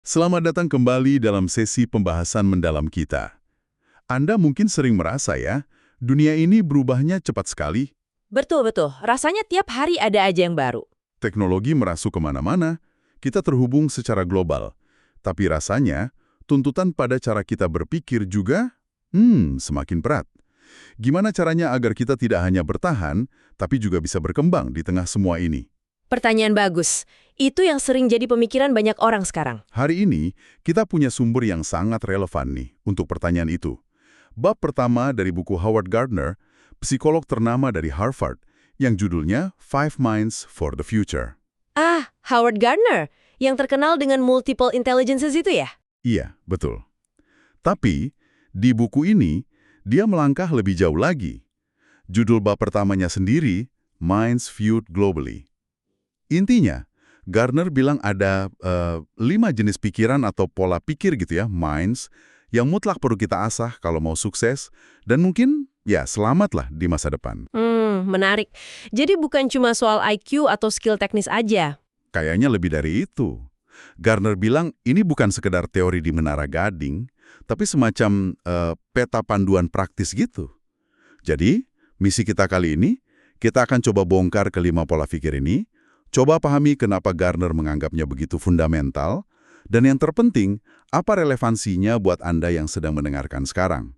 Selamat datang kembali dalam sesi pembahasan mendalam kita. Anda mungkin sering merasa ya, dunia ini berubahnya cepat sekali, Betul. Rasanya tiap hari ada aja yang baru. teknologi merasuk kemana-mana, kita terhubung secara global. Tapi rasanya, tuntutan pada cara kita berpikir juga, semakin berat. Gimana caranya agar kita tidak hanya bertahan, tapi juga bisa berkembang di tengah semua ini? Pertanyaan bagus. Itu yang sering jadi pemikiran banyak orang sekarang. Hari ini, kita punya sumber yang sangat relevan nih untuk pertanyaan itu. Bab pertama dari buku Howard Gardner, psikolog ternama dari Harvard, yang judulnya Five Minds for the Future. Howard Gardner, yang terkenal dengan multiple intelligences itu ya? Iya, betul. Tapi, di buku ini, dia melangkah lebih jauh lagi. Judul bab pertamanya sendiri, Minds Viewed Globally. Intinya, Gardner bilang ada 5 jenis pikiran atau pola pikir gitu ya, minds, yang mutlak perlu kita asah kalau mau sukses, dan mungkin, ya selamatlah di masa depan. Menarik. Jadi bukan cuma soal IQ atau skill teknis aja. Kayaknya lebih dari itu. Gardner bilang ini bukan sekedar teori di menara gading, tapi semacam peta panduan praktis gitu. Jadi, misi kita kali ini, kita akan coba bongkar kelima pola pikir ini, coba pahami kenapa Gardner menganggapnya begitu fundamental, dan yang terpenting, apa relevansinya buat Anda yang sedang mendengarkan sekarang.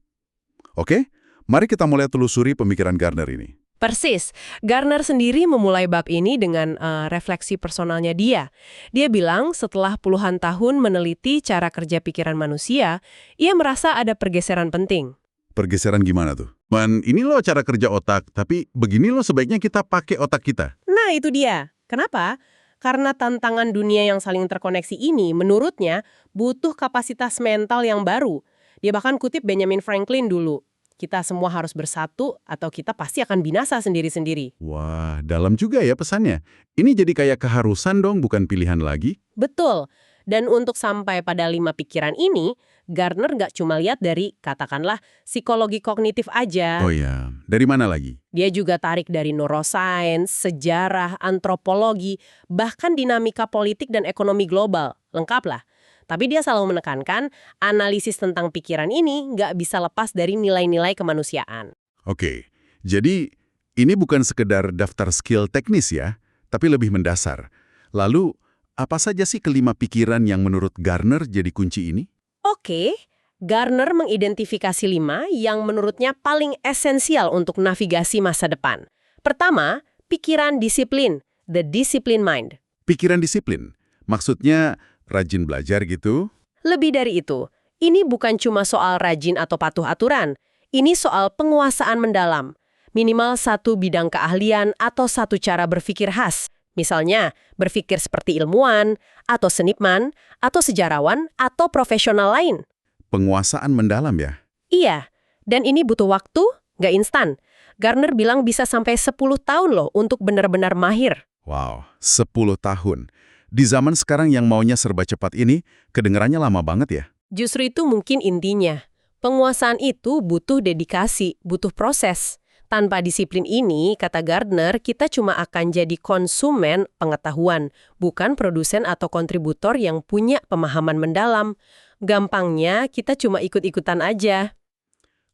Oke, mari kita mulai telusuri pemikiran Gardner ini. Persis. Gardner sendiri memulai bab ini dengan refleksi personalnya dia. Dia bilang setelah puluhan tahun meneliti cara kerja pikiran manusia, ia merasa ada pergeseran penting. Pergeseran gimana tuh? Ini loh cara kerja otak, tapi begini loh sebaiknya kita pakai otak kita. Nah, itu dia. Kenapa? Karena tantangan dunia yang saling terkoneksi ini, menurutnya, butuh kapasitas mental yang baru. Dia bahkan kutip Benjamin Franklin dulu. Kita semua harus bersatu atau kita pasti akan binasa sendiri-sendiri. Wah, dalam juga ya pesannya. Ini jadi kayak keharusan dong, bukan pilihan lagi. Betul. Dan untuk sampai pada 5 pikiran ini, Gardner nggak cuma lihat dari, katakanlah, psikologi kognitif aja. Oh ya, dari mana lagi? Dia juga tarik dari neuroscience, sejarah, antropologi, bahkan dinamika politik dan ekonomi global. Lengkap lah. Tapi dia selalu menekankan, analisis tentang pikiran ini nggak bisa lepas dari nilai-nilai kemanusiaan. Oke, jadi ini bukan sekedar daftar skill teknis ya, tapi lebih mendasar. Lalu, apa saja sih kelima pikiran yang menurut Gardner jadi kunci ini? Oke, Gardner mengidentifikasi 5 yang menurutnya paling esensial untuk navigasi masa depan. Pertama, pikiran disiplin, the discipline mind. Pikiran disiplin, maksudnya rajin belajar gitu? Lebih dari itu, ini bukan cuma soal rajin atau patuh aturan. Ini soal penguasaan mendalam. Minimal satu bidang keahlian atau satu cara berpikir khas. Misalnya, berpikir seperti ilmuwan, atau seniman, atau sejarawan, atau profesional lain. Penguasaan mendalam ya? Iya, dan ini butuh waktu, nggak instan. Gardner bilang bisa sampai 10 tahun loh untuk benar-benar mahir. Wow, 10 tahun. Di zaman sekarang yang maunya serba cepat ini, kedengarannya lama banget ya? Justru itu mungkin intinya. Penguasaan itu butuh dedikasi, butuh proses. Tanpa disiplin ini, kata Gardner, kita cuma akan jadi konsumen pengetahuan, bukan produsen atau kontributor yang punya pemahaman mendalam. Gampangnya, kita cuma ikut-ikutan aja.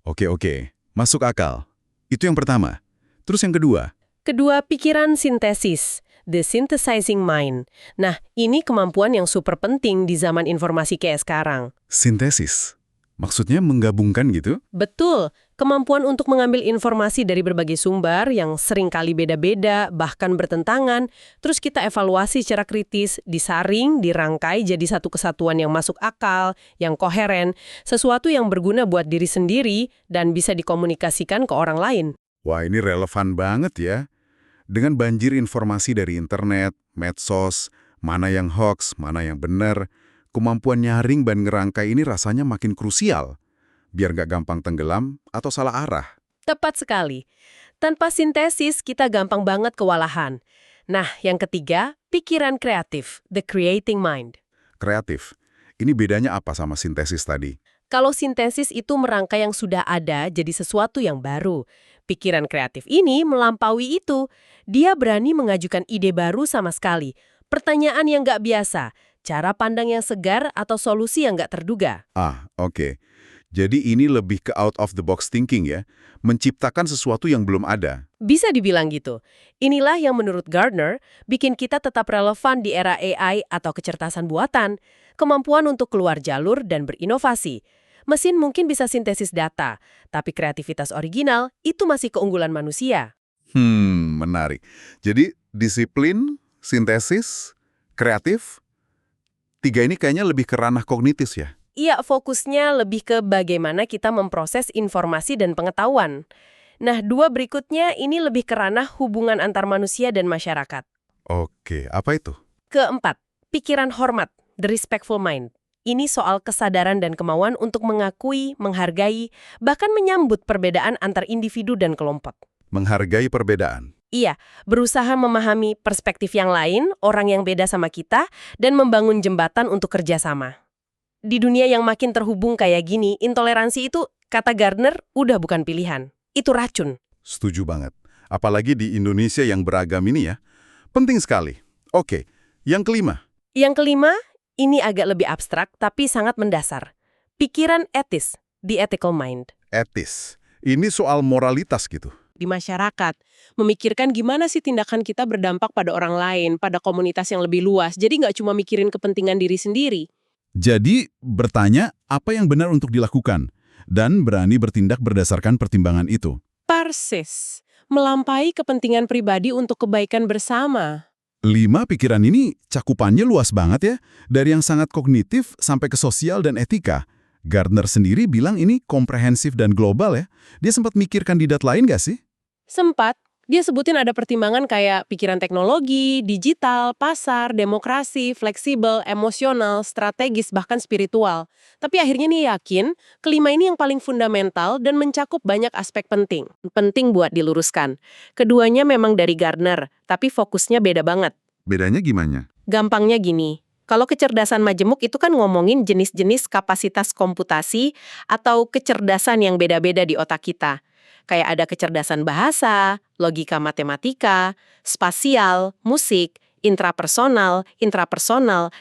Oke, masuk akal. Itu yang pertama. Terus yang kedua? Kedua, pikiran sintesis, the synthesizing mind. Nah, ini kemampuan yang super penting di zaman informasi kayak sekarang. Sintesis. Maksudnya menggabungkan gitu? Betul, kemampuan untuk mengambil informasi dari berbagai sumber yang seringkali beda-beda, bahkan bertentangan, terus kita evaluasi secara kritis, disaring, dirangkai jadi satu kesatuan yang masuk akal, yang koheren, sesuatu yang berguna buat diri sendiri dan bisa dikomunikasikan ke orang lain. Wah, ini relevan banget ya. Dengan banjir informasi dari internet, medsos, mana yang hoax, mana yang benar, kemampuan nyaring dan ngerangkai ini rasanya makin krusial, biar nggak gampang tenggelam atau salah arah. Tepat sekali. Tanpa sintesis, kita gampang banget kewalahan. Nah, yang ketiga, pikiran kreatif, the creating mind. Kreatif. Ini bedanya apa sama sintesis tadi? Kalau sintesis itu merangkai yang sudah ada jadi sesuatu yang baru. Pikiran kreatif ini melampaui itu. Dia berani mengajukan ide baru sama sekali. Pertanyaan yang nggak biasa. cara pandang yang segar atau solusi yang nggak terduga. Oke. Jadi ini lebih ke out of the box thinking ya, menciptakan sesuatu yang belum ada. Bisa dibilang gitu. Inilah yang menurut Gardner bikin kita tetap relevan di era AI atau kecerdasan buatan, kemampuan untuk keluar jalur dan berinovasi. Mesin mungkin bisa sintesis data, tapi kreativitas original itu masih keunggulan manusia. Menarik. Jadi disiplin, sintesis, kreatif, tiga ini kayaknya lebih ke ranah kognitif ya. Iya, fokusnya lebih ke bagaimana kita memproses informasi dan pengetahuan. Nah, dua berikutnya ini lebih ke ranah hubungan antar manusia dan masyarakat. Oke, apa itu? Keempat, pikiran hormat, the respectful mind. Ini soal kesadaran dan kemauan untuk mengakui, menghargai, bahkan menyambut perbedaan antar individu dan kelompok. Menghargai perbedaan. Iya, berusaha memahami perspektif yang lain, orang yang beda sama kita, dan membangun jembatan untuk kerjasama. Di dunia yang makin terhubung kayak gini, intoleransi itu, kata Gardner, udah bukan pilihan. Itu racun. Setuju banget. Apalagi di Indonesia yang beragam ini ya. Penting sekali. Oke, yang kelima. Yang kelima, ini agak lebih abstrak tapi sangat mendasar. Pikiran etis, the ethical mind. Etis. Ini soal moralitas gitu. Di masyarakat, memikirkan gimana sih tindakan kita berdampak pada orang lain, pada komunitas yang lebih luas. Jadi nggak cuma mikirin kepentingan diri sendiri. Jadi, bertanya apa yang benar untuk dilakukan, dan berani bertindak berdasarkan pertimbangan itu. Persis, melampaui kepentingan pribadi untuk kebaikan bersama. 5 pikiran ini cakupannya luas banget ya, dari yang sangat kognitif sampai ke sosial dan etika. Gardner sendiri bilang ini komprehensif dan global ya. Dia sempat mikir kandidat lain nggak sih? Sempat, dia sebutin ada pertimbangan kayak pikiran teknologi, digital, pasar, demokrasi, fleksibel, emosional, strategis, bahkan spiritual. Tapi akhirnya nih yakin, kelima ini yang paling fundamental dan mencakup banyak aspek penting. Penting buat diluruskan. Keduanya memang dari Gardner, tapi fokusnya beda banget. Bedanya gimana? Gampangnya gini, kalau kecerdasan majemuk itu kan ngomongin jenis-jenis kapasitas komputasi atau kecerdasan yang beda-beda di otak kita. Kayak ada kecerdasan bahasa, logika matematika, spasial, musik, intrapersonal,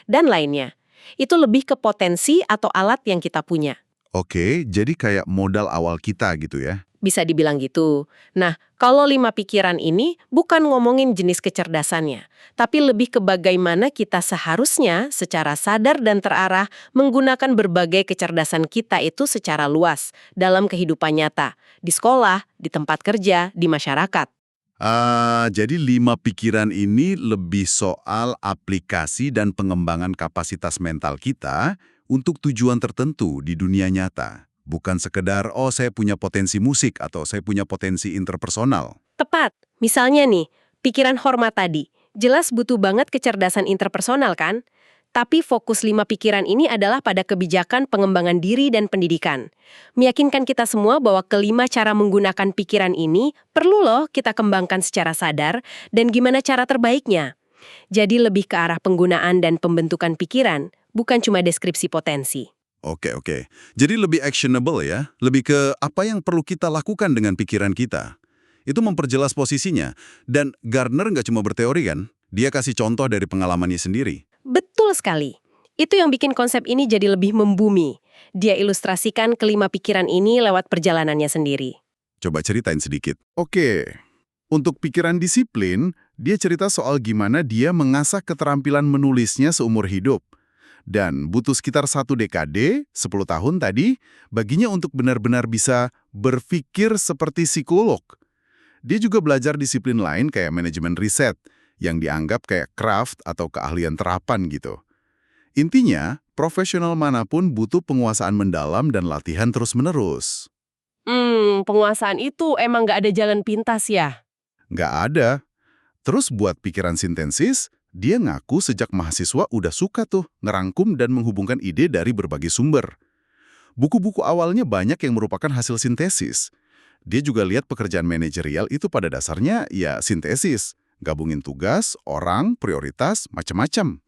dan lainnya. Itu lebih ke potensi atau alat yang kita punya. Oke, jadi kayak modal awal kita gitu ya. Bisa dibilang gitu. Nah, kalau 5 pikiran ini bukan ngomongin jenis kecerdasannya, tapi lebih ke bagaimana kita seharusnya secara sadar dan terarah menggunakan berbagai kecerdasan kita itu secara luas dalam kehidupan nyata, di sekolah, di tempat kerja, di masyarakat. Jadi 5 pikiran ini lebih soal aplikasi dan pengembangan kapasitas mental kita untuk tujuan tertentu di dunia nyata. Bukan sekedar, saya punya potensi musik atau saya punya potensi interpersonal. Tepat. Misalnya nih, pikiran hormat tadi. Jelas butuh banget kecerdasan interpersonal kan? Tapi fokus 5 pikiran ini adalah pada kebijakan pengembangan diri dan pendidikan. Meyakinkan kita semua bahwa kelima cara menggunakan pikiran ini perlu loh kita kembangkan secara sadar dan gimana cara terbaiknya. Jadi lebih ke arah penggunaan dan pembentukan pikiran, bukan cuma deskripsi potensi. Oke. Jadi lebih actionable ya, lebih ke apa yang perlu kita lakukan dengan pikiran kita. Itu memperjelas posisinya. Dan Gardner nggak cuma berteori kan, dia kasih contoh dari pengalamannya sendiri. Betul sekali. Itu yang bikin konsep ini jadi lebih membumi. Dia ilustrasikan kelima pikiran ini lewat perjalanannya sendiri. Coba ceritain sedikit. Oke, untuk pikiran disiplin, dia cerita soal gimana dia mengasah keterampilan menulisnya seumur hidup. Dan butuh sekitar 1 dekade, 10 tahun tadi, baginya untuk benar-benar bisa berpikir seperti psikolog. Dia juga belajar disiplin lain kayak manajemen riset, yang dianggap kayak craft atau keahlian terapan gitu. Intinya, profesional manapun butuh penguasaan mendalam dan latihan terus-menerus. Penguasaan itu emang nggak ada jalan pintas ya? Nggak ada. Terus buat pikiran sintesis, dia ngaku sejak mahasiswa udah suka tuh ngerangkum dan menghubungkan ide dari berbagai sumber. Buku-buku awalnya banyak yang merupakan hasil sintesis. Dia juga lihat pekerjaan manajerial itu pada dasarnya ya sintesis. Gabungin tugas, orang, prioritas, macam-macam.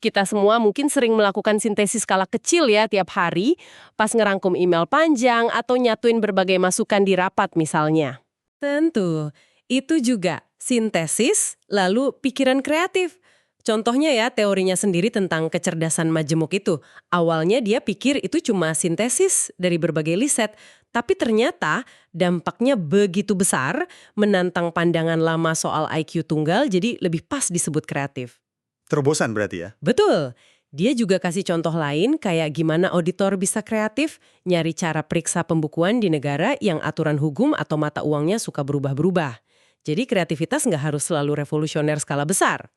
Kita semua mungkin sering melakukan sintesis skala kecil ya tiap hari, pas ngerangkum email panjang atau nyatuin berbagai masukan di rapat misalnya. Tentu, itu juga sintesis lalu pikiran kreatif. Contohnya ya, teorinya sendiri tentang kecerdasan majemuk itu. Awalnya dia pikir itu cuma sintesis dari berbagai riset, tapi ternyata dampaknya begitu besar, menantang pandangan lama soal IQ tunggal, jadi lebih pas disebut kreatif. Terobosan berarti ya? Betul. Dia juga kasih contoh lain kayak gimana auditor bisa kreatif, nyari cara periksa pembukuan di negara yang aturan hukum atau mata uangnya suka berubah-berubah. Jadi kreativitas nggak harus selalu revolusioner skala besar.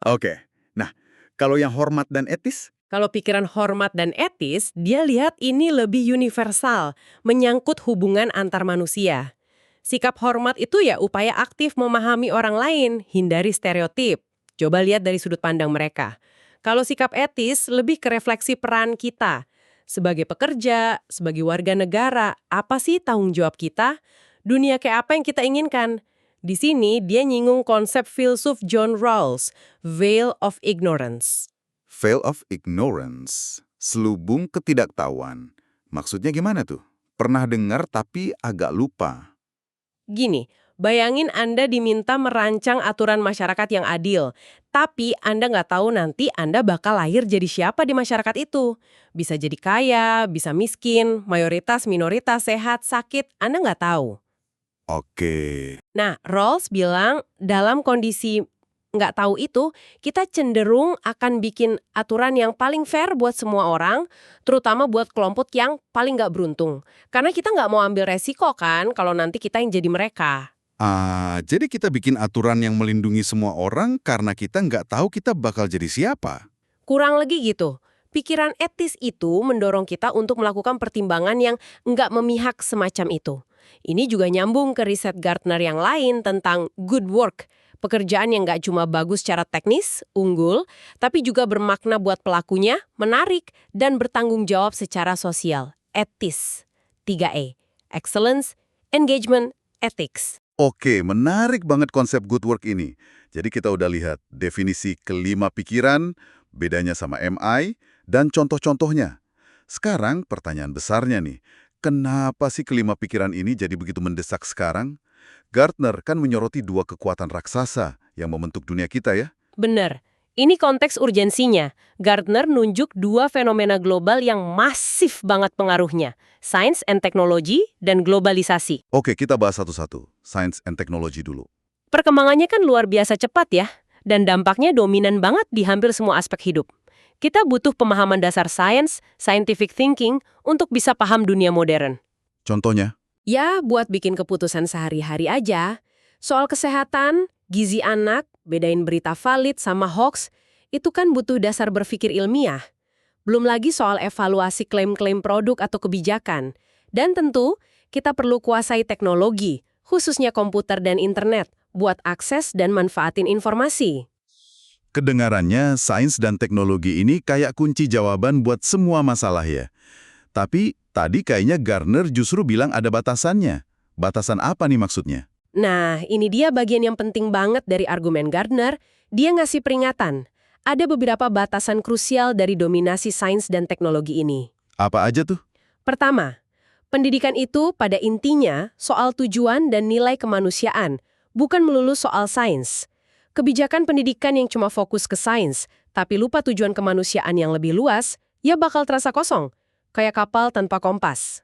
Oke. Nah, kalau yang hormat dan etis? Kalau pikiran hormat dan etis, dia lihat ini lebih universal, menyangkut hubungan antar manusia. Sikap hormat itu ya upaya aktif memahami orang lain, hindari stereotip. Coba lihat dari sudut pandang mereka. Kalau sikap etis lebih ke refleksi peran kita. Sebagai pekerja, sebagai warga negara, apa sih tanggung jawab kita? Dunia kayak apa yang kita inginkan? Di sini dia nyinggung konsep filsuf John Rawls, Veil of Ignorance. Veil of ignorance, selubung ketidaktahuan. Maksudnya gimana tuh? Pernah dengar tapi agak lupa. Gini, bayangin Anda diminta merancang aturan masyarakat yang adil, tapi Anda nggak tahu nanti Anda bakal lahir jadi siapa di masyarakat itu. Bisa jadi kaya, bisa miskin, mayoritas, minoritas, sehat, sakit, Anda nggak tahu. Oke, Nah, Rawls bilang dalam kondisi nggak tahu itu, kita cenderung akan bikin aturan yang paling fair buat semua orang, terutama buat kelompok yang paling nggak beruntung. Karena kita nggak mau ambil resiko kan kalau nanti kita yang jadi mereka. jadi kita bikin aturan yang melindungi semua orang karena kita nggak tahu kita bakal jadi siapa. Kurang lagi gitu. Pikiran etis itu mendorong kita untuk melakukan pertimbangan yang nggak memihak semacam itu. Ini juga nyambung ke riset Gartner yang lain tentang good work. Pekerjaan yang nggak cuma bagus secara teknis, unggul, tapi juga bermakna buat pelakunya, menarik, dan bertanggung jawab secara sosial. Etis. 3E. Excellence, Engagement, Ethics. Oke, menarik banget konsep good work ini. Jadi kita udah lihat definisi kelima pikiran, bedanya sama MI, dan contoh-contohnya. Sekarang pertanyaan besarnya nih, kenapa sih kelima pikiran ini jadi begitu mendesak sekarang? Gartner kan menyoroti dua kekuatan raksasa yang membentuk dunia kita ya. Bener. Ini konteks urgensinya. Gartner nunjuk dua fenomena global yang masif banget pengaruhnya. Science and Technology dan globalisasi. Oke, kita bahas satu-satu. Science and Technology dulu. Perkembangannya kan luar biasa cepat ya. Dan dampaknya dominan banget di hampir semua aspek hidup. Kita butuh pemahaman dasar sains, scientific thinking, untuk bisa paham dunia modern. Contohnya? Ya, buat bikin keputusan sehari-hari aja. Soal kesehatan, gizi anak, bedain berita valid sama hoax, itu kan butuh dasar berpikir ilmiah. Belum lagi soal evaluasi klaim-klaim produk atau kebijakan. Dan tentu, kita perlu kuasai teknologi, khususnya komputer dan internet, buat akses dan manfaatin informasi. Kedengarannya, sains dan teknologi ini kayak kunci jawaban buat semua masalah ya. Tapi tadi kayaknya Gartner justru bilang ada batasannya. Batasan apa nih maksudnya? Nah, ini dia bagian yang penting banget dari argumen Gartner. Dia ngasih peringatan. Ada beberapa batasan krusial dari dominasi sains dan teknologi ini. Apa aja tuh? Pertama, pendidikan itu pada intinya soal tujuan dan nilai kemanusiaan, bukan melulu soal sains. Kebijakan pendidikan yang cuma fokus ke sains, tapi lupa tujuan kemanusiaan yang lebih luas, ya bakal terasa kosong. Kayak kapal tanpa kompas.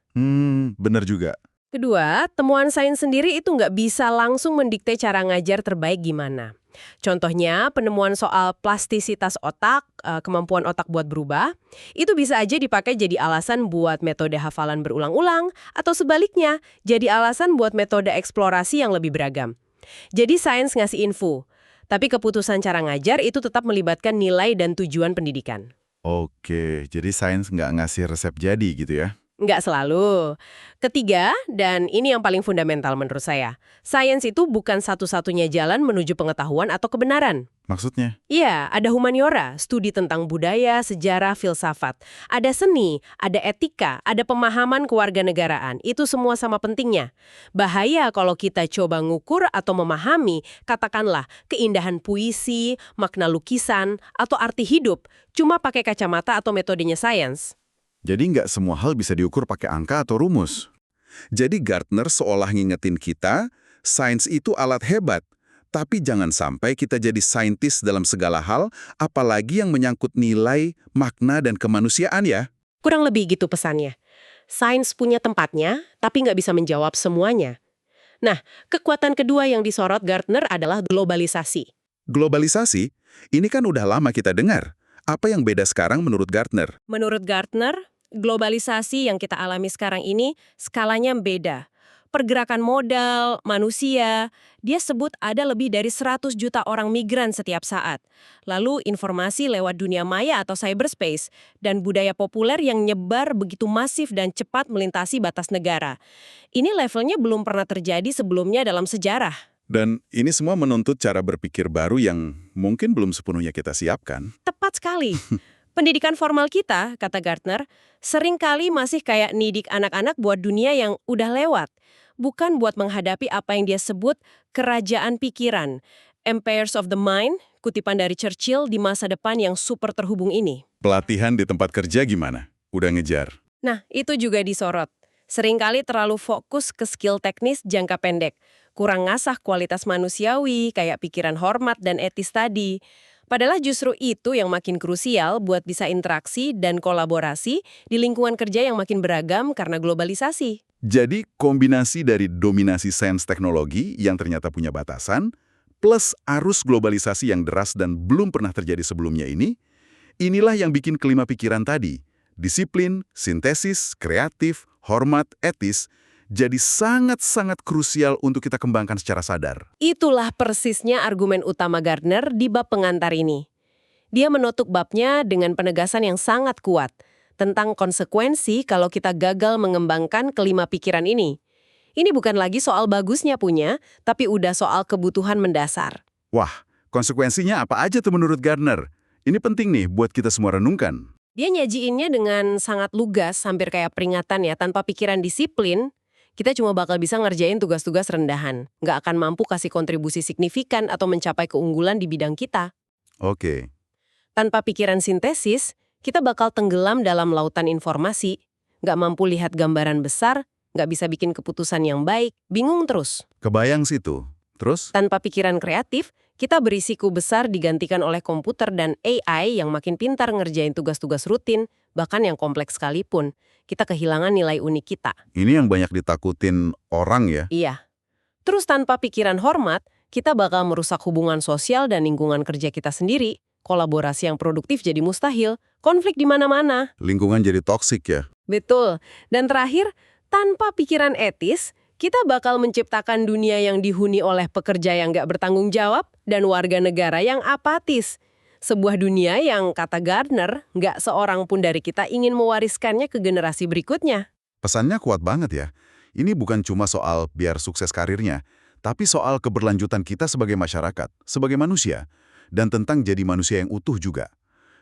Bener juga. Kedua, temuan sains sendiri itu nggak bisa langsung mendikte cara ngajar terbaik gimana. Contohnya, penemuan soal plastisitas otak, kemampuan otak buat berubah, itu bisa aja dipakai jadi alasan buat metode hafalan berulang-ulang, atau sebaliknya, jadi alasan buat metode eksplorasi yang lebih beragam. Jadi sains ngasih info, tapi keputusan cara ngajar itu tetap melibatkan nilai dan tujuan pendidikan. Oke, jadi sains nggak ngasih resep jadi gitu ya? Nggak selalu. Ketiga, dan ini yang paling fundamental menurut saya, sains itu bukan satu-satunya jalan menuju pengetahuan atau kebenaran. Maksudnya? Iya, ada humaniora, studi tentang budaya, sejarah, filsafat. Ada seni, ada etika, ada pemahaman kewarganegaraan. Itu semua sama pentingnya. Bahaya kalau kita coba ngukur atau memahami, katakanlah, keindahan puisi, makna lukisan, atau arti hidup, cuma pakai kacamata atau metodenya sains. Jadi nggak semua hal bisa diukur pakai angka atau rumus. Jadi Gartner seolah ngingetin kita, sains itu alat hebat, Tapi jangan sampai kita jadi saintis dalam segala hal, apalagi yang menyangkut nilai, makna, dan kemanusiaan ya. Kurang lebih gitu pesannya. Sains punya tempatnya, tapi nggak bisa menjawab semuanya. Nah, kekuatan kedua yang disorot Gartner adalah globalisasi. Globalisasi, ini kan udah lama kita dengar. Apa yang beda sekarang menurut Gartner? Menurut Gartner, globalisasi yang kita alami sekarang ini skalanya beda. Pergerakan modal, manusia, dia sebut ada lebih dari 100 juta orang migran setiap saat. Lalu informasi lewat dunia maya atau cyberspace, dan budaya populer yang nyebar begitu masif dan cepat melintasi batas negara. Ini levelnya belum pernah terjadi sebelumnya dalam sejarah. Dan ini semua menuntut cara berpikir baru yang mungkin belum sepenuhnya kita siapkan. Tepat sekali. Pendidikan formal kita, kata Gartner, seringkali masih kayak nidik anak-anak buat dunia yang udah lewat. Bukan buat menghadapi apa yang dia sebut kerajaan pikiran, empires of the mind, kutipan dari Churchill di masa depan yang super terhubung ini. Pelatihan di tempat kerja gimana? Udah ngejar? Nah, itu juga disorot. Seringkali terlalu fokus ke skill teknis jangka pendek, kurang ngasah kualitas manusiawi kayak pikiran hormat dan etis tadi. Padahal justru itu yang makin krusial buat bisa interaksi dan kolaborasi di lingkungan kerja yang makin beragam karena globalisasi. Jadi kombinasi dari dominasi sains teknologi yang ternyata punya batasan, plus arus globalisasi yang deras dan belum pernah terjadi sebelumnya inilah yang bikin kelima pikiran tadi, disiplin, sintesis, kreatif, hormat, etis, jadi sangat-sangat krusial untuk kita kembangkan secara sadar. Itulah persisnya argumen utama Gardner di bab pengantar ini. Dia menutup babnya dengan penegasan yang sangat kuat tentang konsekuensi kalau kita gagal mengembangkan kelima pikiran ini. Ini bukan lagi soal bagusnya punya, tapi udah soal kebutuhan mendasar. Wah, konsekuensinya apa aja tuh menurut Gardner? Ini penting nih buat kita semua renungkan. Dia nyajiinnya dengan sangat lugas, hampir kayak peringatan ya, tanpa pikiran disiplin, kita cuma bakal bisa ngerjain tugas-tugas rendahan. Nggak akan mampu kasih kontribusi signifikan atau mencapai keunggulan di bidang kita. Oke. Tanpa pikiran sintesis, kita bakal tenggelam dalam lautan informasi, nggak mampu lihat gambaran besar, nggak bisa bikin keputusan yang baik, bingung terus. Kebayang situ. Terus? Tanpa pikiran kreatif, kita berisiko besar digantikan oleh komputer dan AI yang makin pintar ngerjain tugas-tugas rutin, bahkan yang kompleks sekalipun. Kita kehilangan nilai unik kita. Ini yang banyak ditakutin orang ya. Iya. Terus tanpa pikiran hormat, kita bakal merusak hubungan sosial dan lingkungan kerja kita sendiri. Kolaborasi yang produktif jadi mustahil, konflik di mana-mana. Lingkungan jadi toksik ya. Betul. Dan terakhir, tanpa pikiran etis, kita bakal menciptakan dunia yang dihuni oleh pekerja yang nggak bertanggung jawab dan warga negara yang apatis. Sebuah dunia yang, kata Gardner, nggak seorang pun dari kita ingin mewariskannya ke generasi berikutnya. Pesannya kuat banget ya. Ini bukan cuma soal biar sukses karirnya, tapi soal keberlanjutan kita sebagai masyarakat, sebagai manusia, dan tentang jadi manusia yang utuh juga.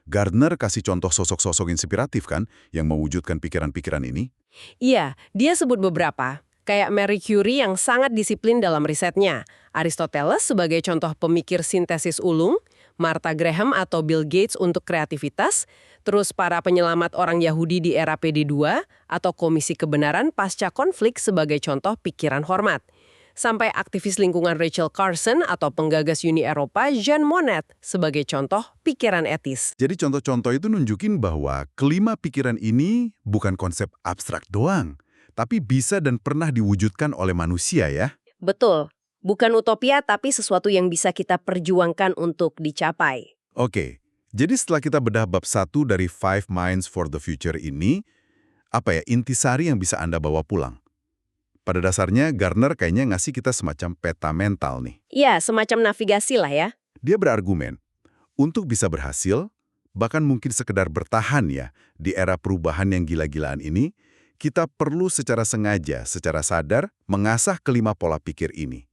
Gardner kasih contoh sosok-sosok inspiratif kan yang mewujudkan pikiran-pikiran ini? Iya, dia sebut beberapa. Kayak Marie Curie yang sangat disiplin dalam risetnya. Aristoteles sebagai contoh pemikir sintesis ulung, Martha Graham atau Bill Gates untuk kreativitas, terus para penyelamat orang Yahudi di era PD2, atau Komisi Kebenaran Pasca Konflik sebagai contoh pikiran hormat. Sampai aktivis lingkungan Rachel Carson atau penggagas Uni Eropa Jean Monnet sebagai contoh pikiran etis. Jadi contoh-contoh itu nunjukin bahwa kelima pikiran ini bukan konsep abstrak doang, tapi bisa dan pernah diwujudkan oleh manusia ya. Betul. Bukan utopia, tapi sesuatu yang bisa kita perjuangkan untuk dicapai. Oke, jadi setelah kita bedah bab 1 dari 5 Minds for the Future ini, apa ya intisari yang bisa Anda bawa pulang? Pada dasarnya, Gardner kayaknya ngasih kita semacam peta mental nih. Ya, semacam navigasi lah ya. Dia berargumen, untuk bisa berhasil, bahkan mungkin sekedar bertahan ya, di era perubahan yang gila-gilaan ini, kita perlu secara sengaja, secara sadar, mengasah kelima pola pikir ini.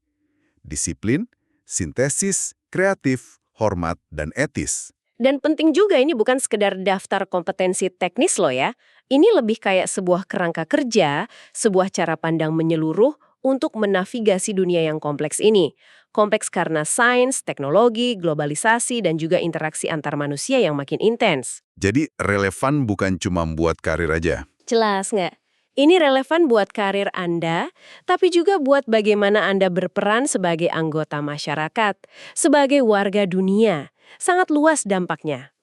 Disiplin, sintesis, kreatif, hormat, dan etis. Dan penting juga ini bukan sekedar daftar kompetensi teknis loh ya. Ini lebih kayak sebuah kerangka kerja, sebuah cara pandang menyeluruh untuk menavigasi dunia yang kompleks ini. Kompleks karena sains, teknologi, globalisasi, dan juga interaksi antar manusia yang makin intens. Jadi relevan bukan cuma buat karir aja. Jelas nggak? Ini relevan buat karir Anda, tapi juga buat bagaimana Anda berperan sebagai anggota masyarakat, sebagai warga dunia. Sangat luas dampaknya.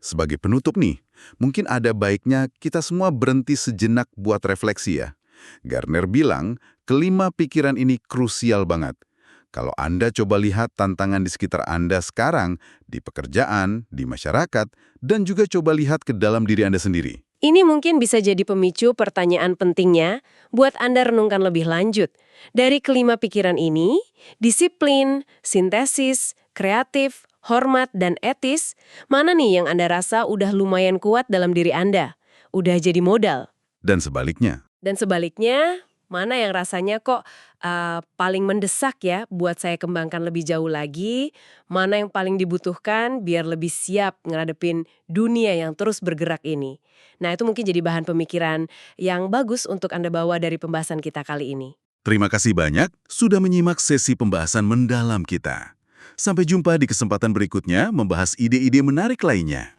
Sebagai penutup nih, mungkin ada baiknya kita semua berhenti sejenak buat refleksi ya. Gardner bilang, kelima pikiran ini krusial banget. Kalau Anda coba lihat tantangan di sekitar Anda sekarang, di pekerjaan, di masyarakat, dan juga coba lihat ke dalam diri Anda sendiri. Ini mungkin bisa jadi pemicu pertanyaan pentingnya buat Anda renungkan lebih lanjut. Dari kelima pikiran ini, disiplin, sintesis, kreatif, hormat, dan etis, mana nih yang Anda rasa udah lumayan kuat dalam diri Anda? Udah jadi modal? Dan sebaliknya. Dan sebaliknya, mana yang rasanya kok paling mendesak ya buat saya kembangkan lebih jauh lagi, mana yang paling dibutuhkan biar lebih siap ngadepin dunia yang terus bergerak ini. Nah, itu mungkin jadi bahan pemikiran yang bagus untuk Anda bawa dari pembahasan kita kali ini. Terima kasih banyak sudah menyimak sesi pembahasan mendalam kita. Sampai jumpa di kesempatan berikutnya membahas ide-ide menarik lainnya.